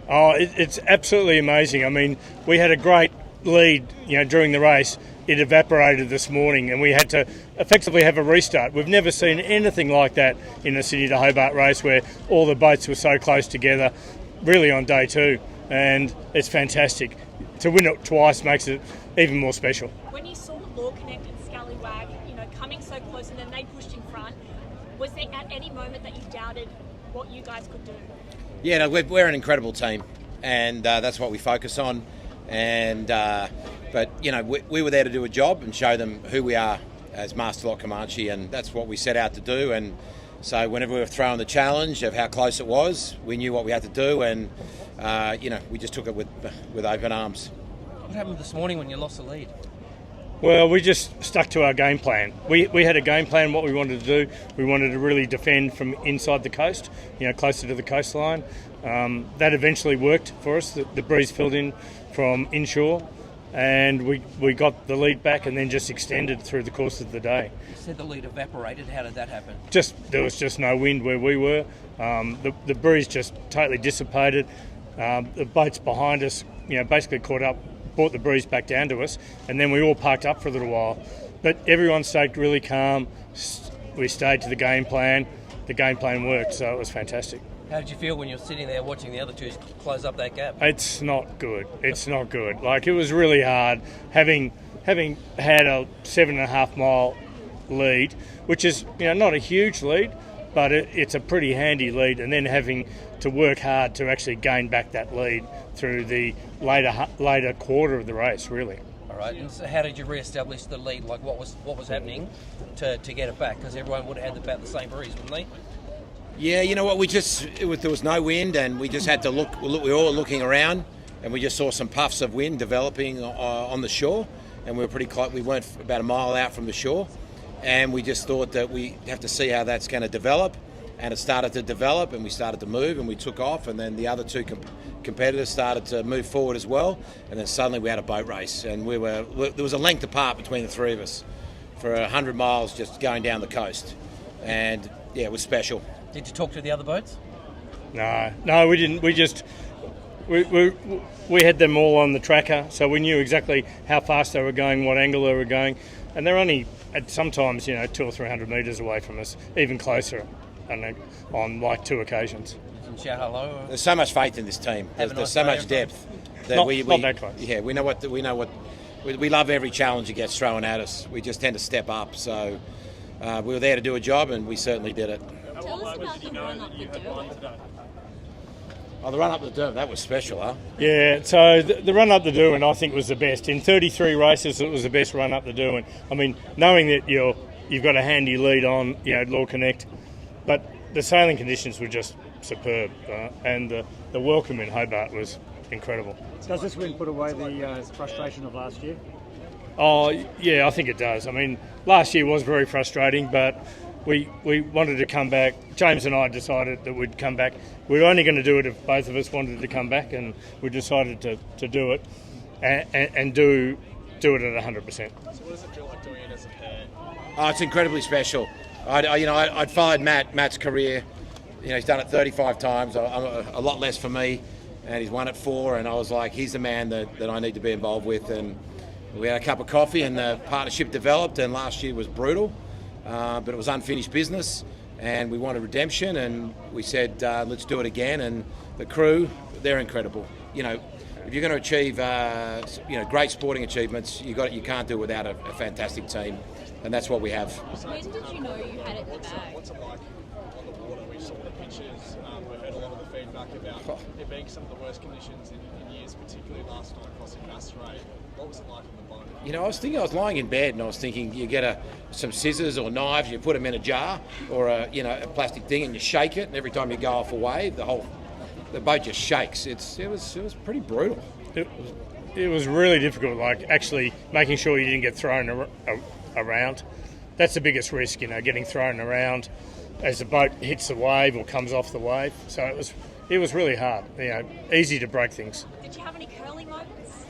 Oh, it's absolutely amazing. I mean, we had a great lead, during the race. It evaporated this morning, and we had to effectively have a restart. We've never seen anything like that in a Sydney to Hobart race where all the boats were so close together, really on day two, and it's fantastic. To win it twice makes it even more special. When you saw Law Connect and Scallywag, coming so close, and then they pushed in front, was there at any moment that you doubted what you guys could do? Yeah, no, we're an incredible team, and that's what we focus on. And but we were there to do a job and show them who we are as Master Lock Comanche, and that's what we set out to do. And so whenever we were thrown the challenge of how close it was, we knew what we had to do, and we just took it with open arms. What happened this morning when you lost the lead? Well, we just stuck to our game plan. We had a game plan, what we wanted to do. We wanted to really defend from inside the coast, closer to the coastline. That eventually worked for us. The breeze filled in from inshore, and we got the lead back and then just extended through the course of the day. You said the lead evaporated. How did that happen? There was just no wind where we were. The breeze just totally dissipated. The boats behind us, basically caught up, brought the breeze back down to us, and then we all parked up for a little while. But everyone stayed really calm. We stayed to the game plan. The game plan worked, so it was fantastic. How did you feel when you're sitting there watching the other two close up that gap? It's not good. It's not good. Like, it was really hard having had a 7.5 mile lead, which is not a huge lead, but it's a pretty handy lead, and then having to work hard to actually gain back that lead through the later quarter of the race, really. All right, and so how did you re-establish the lead? Like, what was happening to get it back? Because everyone would have had about the same breeze, wouldn't they? Yeah, you know what? there was no wind, and we just had to look. We were all looking around, and we just saw some puffs of wind developing on the shore, and we were pretty close. We weren't about a mile out from the shore, and we just thought that we have to see how that's going to develop. And it started to develop, and we started to move, and we took off, and then the other two competitors started to move forward as well, and then suddenly we had a boat race, and there was a length apart between the three of us for 100 miles just going down the coast, and yeah, it was special. Did you talk to the other boats? No, we didn't. We had them all on the tracker, so we knew exactly how fast they were going, what angle they were going, and they're only at sometimes 200 or 300 metres away from us, even closer. And on like 2 occasions. You can shout hello. Or... There's so much faith in this team. There's so much depth. That not that close. Yeah, we love every challenge that gets thrown at us. We just tend to step up. So we were there to do a job, and we certainly did it. Tell us about the run up the Derwent. Oh, the run up the Derwent, that was special, huh? Yeah, so the run up the Derwent I think was the best. In 33 races, it was the best run up the Derwent. I mean, knowing that you've got a handy lead on, Law Connect, but the sailing conditions were just superb, and the welcome in Hobart was incredible. Does this win put away the frustration of last year? Oh, yeah, I think it does. I mean, last year was very frustrating, but we wanted to come back. James and I decided that we'd come back. We were only going to do it if both of us wanted to come back, and we decided to do it and do it at 100%. So what does it feel like doing it as a pair? Oh, it's incredibly special. I'd followed Matt's career. He's done it 35 times, a lot less for me, and he's won it 4. And I was like, he's the man that I need to be involved with. And we had a cup of coffee, and the partnership developed. And last year was brutal, but it was unfinished business, and we wanted redemption. And we said, let's do it again. And the crew, they're incredible. If you're going to achieve, great sporting achievements, you can't do it without a fantastic team. And that's what we have. When did you know you had it in the bag? What's it like on the water? We saw the pictures. We heard a lot of the feedback about it being some of the worst conditions in years, particularly last night crossing Bass Strait. What was it like on the boat? I was lying in bed, and I was thinking, you get some scissors or knives, you put them in a jar or a plastic thing, and you shake it, and every time you go off a wave, the boat just shakes. It was pretty brutal. It was really difficult, like actually making sure you didn't get thrown around. That's the biggest risk, getting thrown around as the boat hits the wave or comes off the wave. So it was really hard, easy to break things. Did you have any curly moments?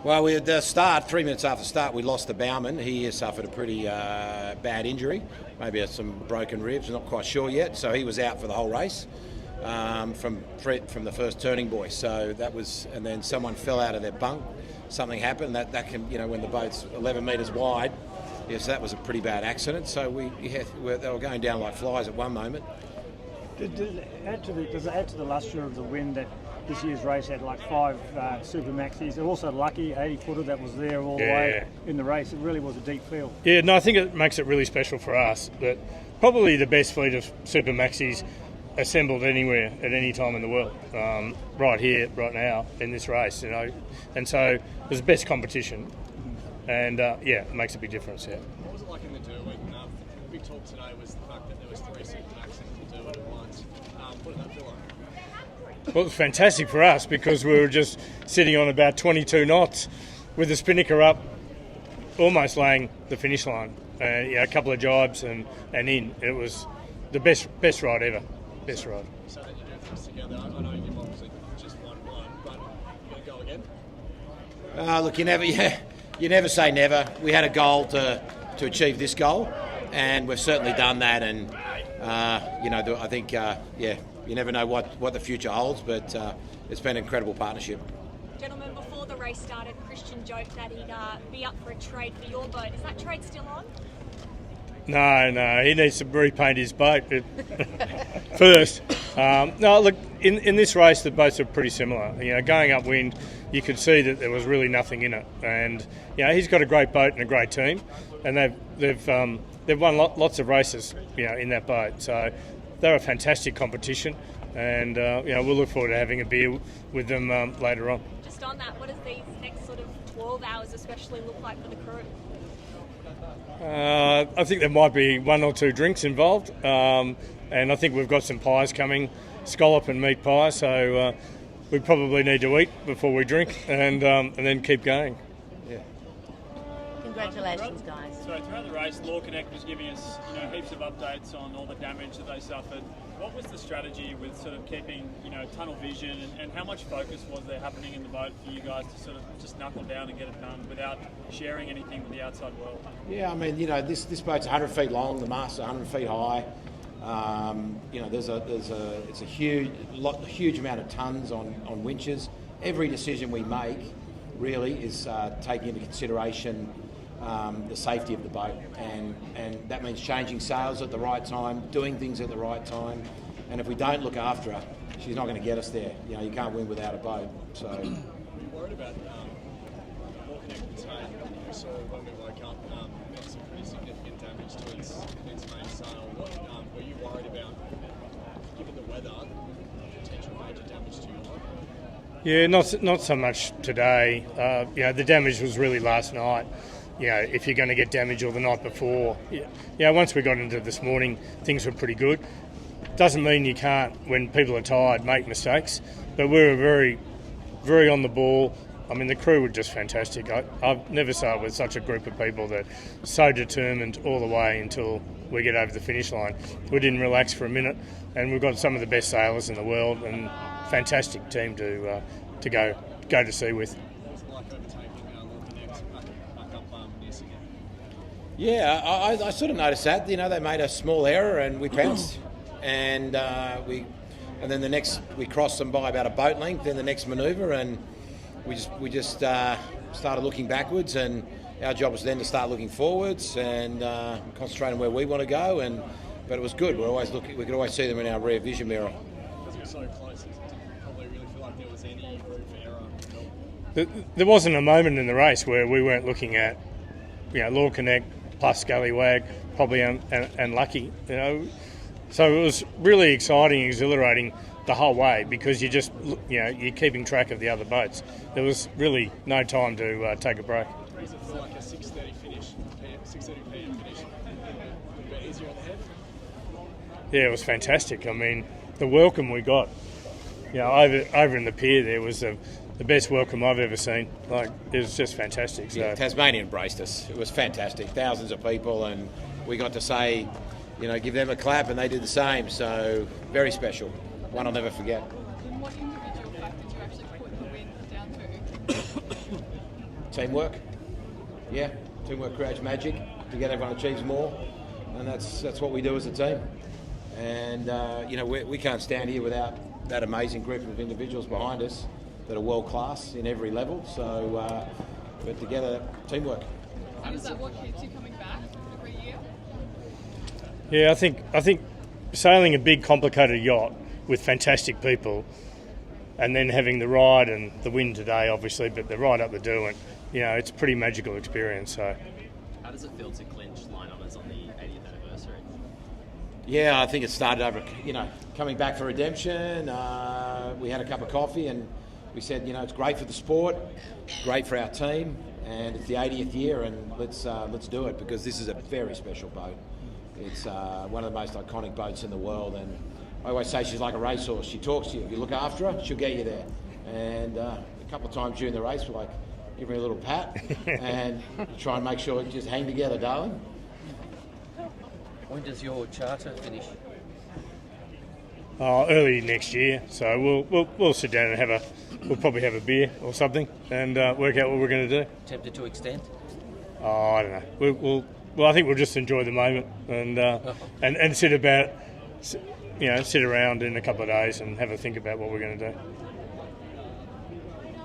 Well, at the start, 3 minutes after the start, we lost the bowman. He suffered a pretty bad injury, maybe some broken ribs, not quite sure yet. So he was out for the whole race. from Fred from the first turning buoy. So that was, and then someone fell out of their bunk. Something happened. That can, when the boat's 11 metres wide. Yes, that was a pretty bad accident. So they were going down like flies at one moment. Does it add to the lustre of the win that this year's race had like 5 Super Maxis? Also lucky 80-footer that was there all the way in the race. It really was a deep field. Yeah, no, I think it makes it really special for us. That probably the best fleet of Super Maxis assembled anywhere at any time in the world, right here, right now in this race. And so it was the best competition. And it makes a big difference. Yeah. What was it like in the Derwent? The big talk today was the fact that there was 3 Super Maxis in the Derwent at once. What did that feel like? Well, it was fantastic for us because we were just sitting on about 22 knots with the spinnaker up, almost laying the finish line. A couple of jibes and in. It was the best ride ever. Best ride. So that you do things together. I know you've obviously just won one, but you're going to go again? Look, you never say never. We had a goal to achieve this goal, and we've certainly done that. And I think you never know what the future holds, but it's been an incredible partnership. Gentlemen, before the race started, Christian joked that he'd be up for a trade for your boat. Is that trade still on? No, he needs to repaint his boat first. No, look, in this race, the boats are pretty similar. Going upwind, you could see that there was really nothing in it. And he's got a great boat and a great team, and they've won lots of races, in that boat. So they're a fantastic competition, and we'll look forward to having a beer with them later on. Just on that, what does these next sort of 12 hours especially look like for the crew? I think there might be 1 or 2 drinks involved, and I think we've got some pies coming, scallop and meat pie, so we probably need to eat before we drink and then keep going. Yeah. Congratulations, guys. So throughout the race, Law Connect was giving us heaps of updates on all the damage that they suffered. What was the strategy with sort of keeping tunnel vision, and how much focus was there happening in the boat for you guys to sort of just knuckle down and get it done without sharing anything with the outside world? Yeah, I mean, this boat's 100 feet long, the mast's 100 feet high. It's a huge amount of tons on winches. Every decision we make really is taking into consideration the safety of the boat, and that means changing sails at the right time, doing things at the right time, and if we don't look after her, she's not going to get us there. You can't win without a boat. So. Are you worried about Law Connect today? We saw when we woke up, there was some pretty significant damage to its main sail. Were you worried about, given the weather, potential major damage to your boat? Yeah, not so much today. The damage was really last night. If you're going to get damage or the night before. Once we got into this morning, things were pretty good. Doesn't mean you can't, when people are tired, make mistakes. But we were very, very on the ball. I mean, the crew were just fantastic. I've never sailed with such a group of people that are so determined all the way until we get over the finish line. We didn't relax for a minute, and we've got some of the best sailors in the world and fantastic team to go to sea with. Yeah, I sort of noticed that. They made a small error and we pounced, and then we crossed them by about a boat length. Then the next manoeuvre, and we just started looking backwards, and our job was then to start looking forwards and concentrate on where we want to go. But it was good. We could always see them in our rear vision mirror. Because it was so close, it didn't probably really feel like there was any room for error. There wasn't a moment in the race where we weren't looking at, Law Connect plus Scallywag, probably and Lucky, So it was really exciting, exhilarating the whole way because you're keeping track of the other boats. There was really no time to take a break. Does it feel like a 6:30 finish, 6:30 p.m. finish? A bit easier on the head? Yeah, it was fantastic. I mean, the welcome we got, over in the pier there was the best welcome I've ever seen. It was just fantastic. So. Yeah, Tasmania embraced us. It was fantastic. Thousands of people, and we got to say, give them a clap, and they did the same. So very special. One I'll never forget. And what individual factor did you actually put the win down to? Teamwork. Yeah, teamwork creates magic. Together everyone achieves more, and that's what we do as a team. And we can't stand here without that amazing group of individuals behind us that are world class in every level. So we're together, teamwork. And is that what keeps you coming back every year? Yeah, I think sailing a big, complicated yacht with fantastic people, and then having the ride and the wind today, obviously, but the ride up the Derwent, it's a pretty magical experience. So, how does it feel to clinch line honours on the 80th anniversary? Yeah, I think it started over, coming back for redemption. We had a cup of coffee and we said, it's great for the sport, great for our team, and it's the 80th year, and let's do it, because this is a very special boat. It's one of the most iconic boats in the world, and I always say she's like a racehorse. She talks to you. If you look after her, she'll get you there. And a couple of times during the race, we're like, give me a little pat and try and make sure we just hang together, darling. When does your charter finish? Early next year. So we'll sit down and we'll probably have a beer or something and work out what we're going to do. Tempted to extend? I don't know. Well, I think we'll just enjoy the moment and sit around in a couple of days and have a think about what we're going to do.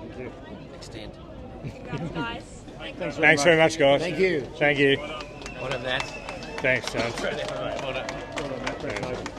Thank you. Extend. Congrats, guys. Thanks very much, guys. Thank you. Thank you. What on that? Thanks, John. Well done. Well done, Matt.